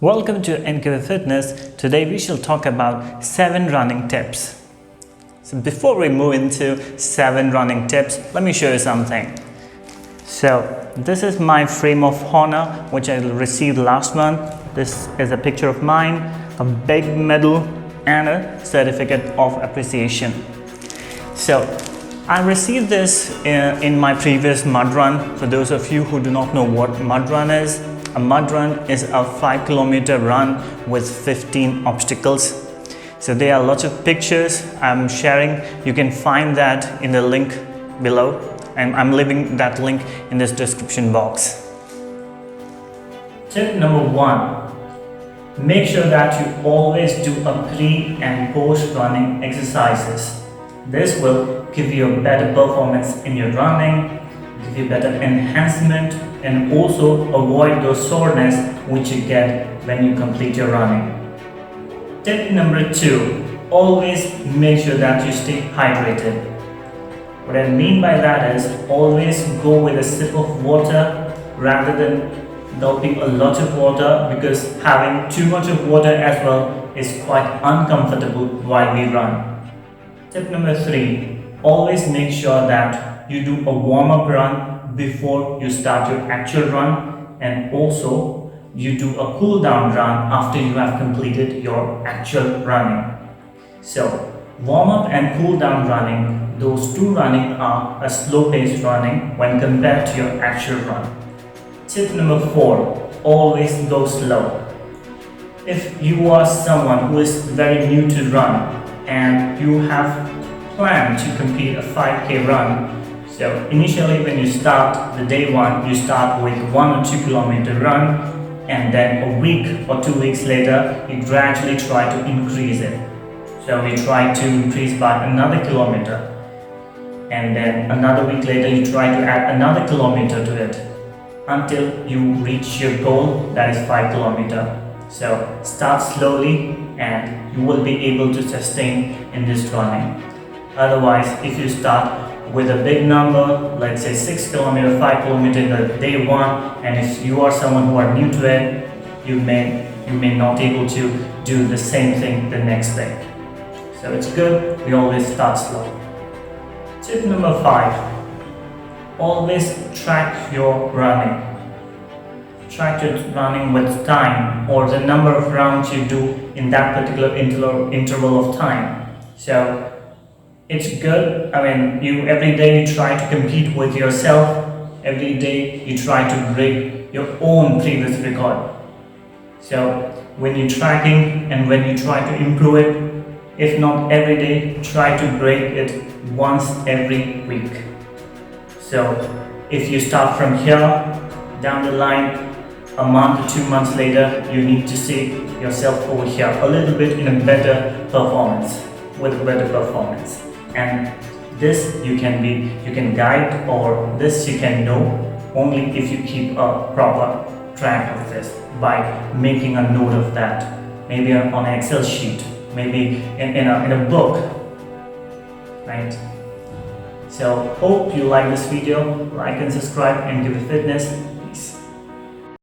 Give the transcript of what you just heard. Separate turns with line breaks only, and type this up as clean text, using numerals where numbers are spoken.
Welcome to NQ Fitness. Today we shall talk about 7 running tips. So before we move into 7 running tips, let me show you something. So this is my frame of honor which I received last month. This is a picture of mine, a big medal and a certificate of appreciation. So I received this in my previous mud run. For those of you who do not know what mud run is, a mud run is a 5-kilometer run with 15 obstacles. So there are lots of pictures I'm sharing. You can find that in the link below, and I'm leaving that link in this description box. Tip number 1. Make sure that you always do a pre and post running exercises. This will give you a better performance in your running, give you better enhancement, and also avoid those soreness which you get when you complete your running. Tip number 2. Always make sure that you stay hydrated. What I mean by that is always go with a sip of water rather than gulping a lot of water, because having too much of water as well is quite uncomfortable while we run. Tip number 3. Always make sure that you do a warm-up run before you start your actual run, and also you do a cool down run after you have completed your actual running. So warm up and cool down running, those two running are a slow paced running when compared to your actual run. Tip number 4. Always go slow. If you are someone who is very new to run and you have planned to complete a 5K run, so initially when you start the day 1, you start with 1 or 2 kilometer run, and then a week or 2 weeks later you gradually try to increase it. So you try to increase by another kilometer, and then another week later you try to add another kilometer to it until you reach your goal, that is 5 kilometer. So start slowly and you will be able to sustain in this running. Otherwise, if you start with a big number, let's say 6 kilometer, 5 kilometer in the day 1, and if you are someone who are new to it, you may not able to do the same thing the next day. So it's good we always start slow. Tip number 5. Always track your running. Track your running with time or the number of rounds you do in that particular interval of time. So it's good. I mean, you every day you try to compete with yourself. Every day you try to break your own previous record. So when you're tracking and when you try to improve it, if not every day, try to break it once every week. So if you start from here, down the line, a month or 2 months later, you need to see yourself over here a little bit in a better performance, with a better performance. And this you can guide, or this you can know only if you keep a proper track of this by making a note of that, maybe on an Excel sheet, maybe in a book, right? So hope you like this video. Like and subscribe, and give it fitness.